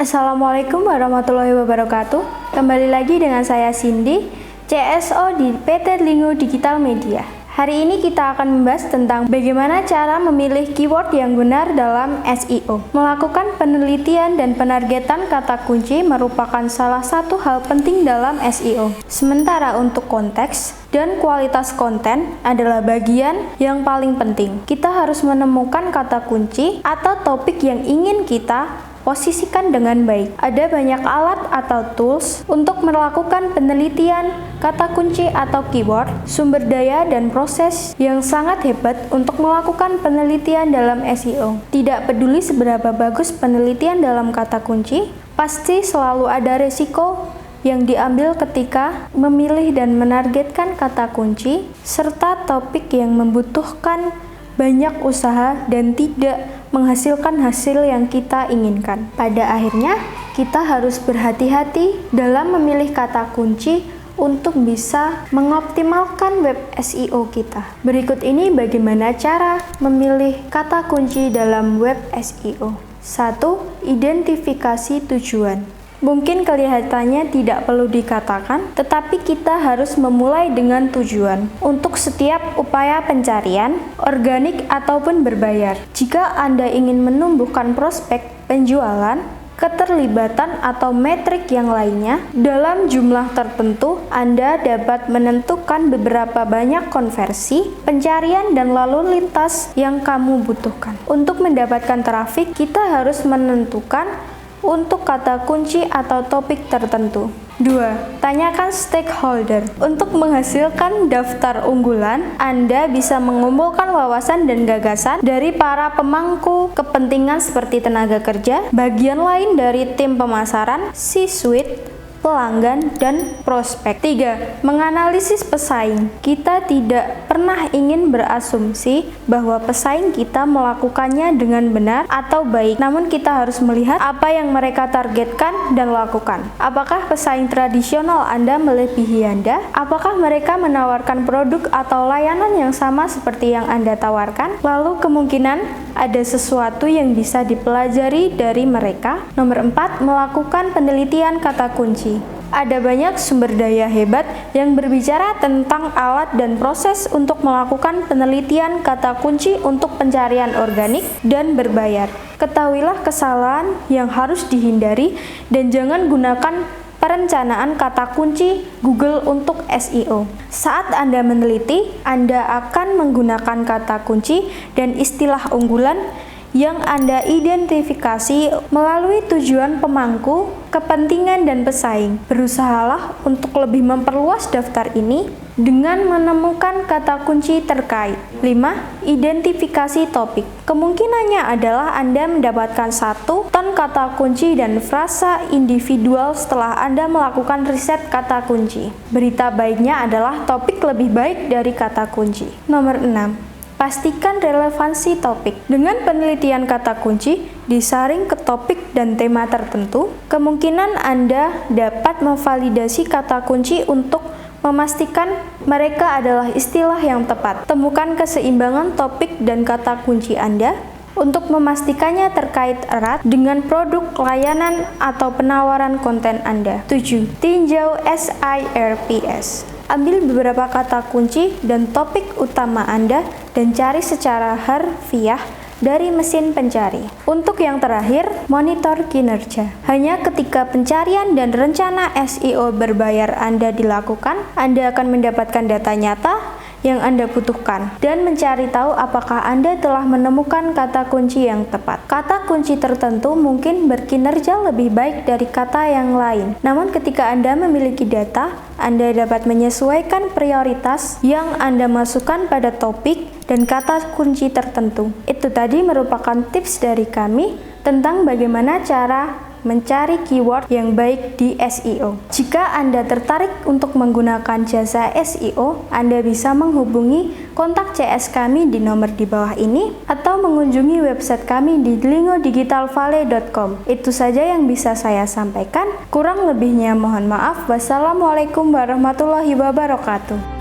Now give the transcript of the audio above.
Assalamualaikum warahmatullahi wabarakatuh. Kembali lagi dengan saya Cindy, CSO di PT Lingo Digital Media. Hari ini kita akan membahas tentang bagaimana cara memilih keyword yang benar dalam SEO. Melakukan penelitian dan penargetan kata kunci merupakan salah satu hal penting dalam SEO. Sementara untuk konteks dan kualitas konten adalah bagian yang paling penting. Kita harus menemukan kata kunci atau topik yang ingin kita posisikan dengan baik. Ada banyak alat atau tools untuk melakukan penelitian kata kunci atau keyword, sumber daya dan proses yang sangat hebat untuk melakukan penelitian dalam SEO. Tidak peduli seberapa bagus penelitian dalam kata kunci, pasti selalu ada resiko yang diambil ketika memilih dan menargetkan kata kunci serta topik yang membutuhkan banyak usaha dan tidak menghasilkan hasil yang kita inginkan. Pada akhirnya, kita harus berhati-hati dalam memilih kata kunci untuk bisa mengoptimalkan web SEO kita. Berikut ini bagaimana cara memilih kata kunci dalam web SEO. 1. Identifikasi tujuan. Mungkin kelihatannya tidak perlu dikatakan, tetapi kita harus memulai dengan tujuan untuk setiap upaya pencarian, organik ataupun berbayar. Jika Anda ingin menumbuhkan prospek penjualan, keterlibatan atau metrik yang lainnya dalam jumlah tertentu, Anda dapat menentukan beberapa banyak konversi, pencarian, dan lalu lintas yang kamu butuhkan. Untuk mendapatkan trafik, kita harus menentukan untuk kata kunci atau topik tertentu. 2. Tanyakan stakeholder. Untuk menghasilkan daftar unggulan, Anda bisa mengumpulkan wawasan dan gagasan dari para pemangku kepentingan seperti tenaga kerja, bagian lain dari tim pemasaran, C-suite, pelanggan, dan prospek. 3. Menganalisis pesaing. Kita tidak pernah ingin berasumsi bahwa pesaing kita melakukannya dengan benar atau baik, namun kita harus melihat apa yang mereka targetkan dan lakukan. Apakah pesaing tradisional Anda melebihi Anda? Apakah mereka menawarkan produk atau layanan yang sama seperti yang Anda tawarkan? Lalu kemungkinan ada sesuatu yang bisa dipelajari dari mereka. Nomor 4. Melakukan penelitian kata kunci. Ada banyak sumber daya hebat yang berbicara tentang alat dan proses untuk melakukan penelitian kata kunci untuk pencarian organik dan berbayar. Ketahuilah kesalahan yang harus dihindari dan jangan gunakan perencanaan kata kunci Google untuk SEO. Saat Anda meneliti, Anda akan menggunakan kata kunci dan istilah unggulan yang Anda identifikasi melalui tujuan pemangku, kepentingan, dan pesaing. Berusahalah untuk lebih memperluas daftar ini dengan menemukan kata kunci terkait. 5. Identifikasi topik. Kemungkinannya adalah Anda mendapatkan 1 ton kata kunci dan frasa individual setelah Anda melakukan riset kata kunci. Berita baiknya adalah topik lebih baik dari kata kunci. Nomor 6. Pastikan relevansi topik. Dengan penelitian kata kunci disaring ke topik dan tema tertentu, kemungkinan Anda dapat memvalidasi kata kunci untuk memastikan mereka adalah istilah yang tepat. Temukan keseimbangan topik dan kata kunci Anda untuk memastikannya terkait erat dengan produk, layanan, atau penawaran konten Anda. 7. Tinjau SERPs. Ambil beberapa kata kunci dan topik utama Anda dan cari secara harfiah dari mesin pencari. Untuk yang terakhir, monitor kinerja. Hanya ketika pencarian dan rencana SEO berbayar Anda dilakukan, Anda akan mendapatkan data nyata yang Anda butuhkan dan mencari tahu apakah Anda telah menemukan kata kunci yang tepat. Kata kunci tertentu mungkin berkinerja lebih baik dari kata yang lain. Namun ketika Anda memiliki data, Anda dapat menyesuaikan prioritas yang Anda masukkan pada topik dan kata kunci tertentu. Itu tadi merupakan tips dari kami tentang bagaimana cara mencari keyword yang baik di SEO. Jika Anda tertarik untuk menggunakan jasa SEO, Anda bisa menghubungi kontak CS kami di nomor di bawah ini atau mengunjungi website kami di lingodigitalvalley.com. Itu saja yang bisa saya sampaikan. Kurang lebihnya mohon maaf. Wassalamualaikum warahmatullahi wabarakatuh.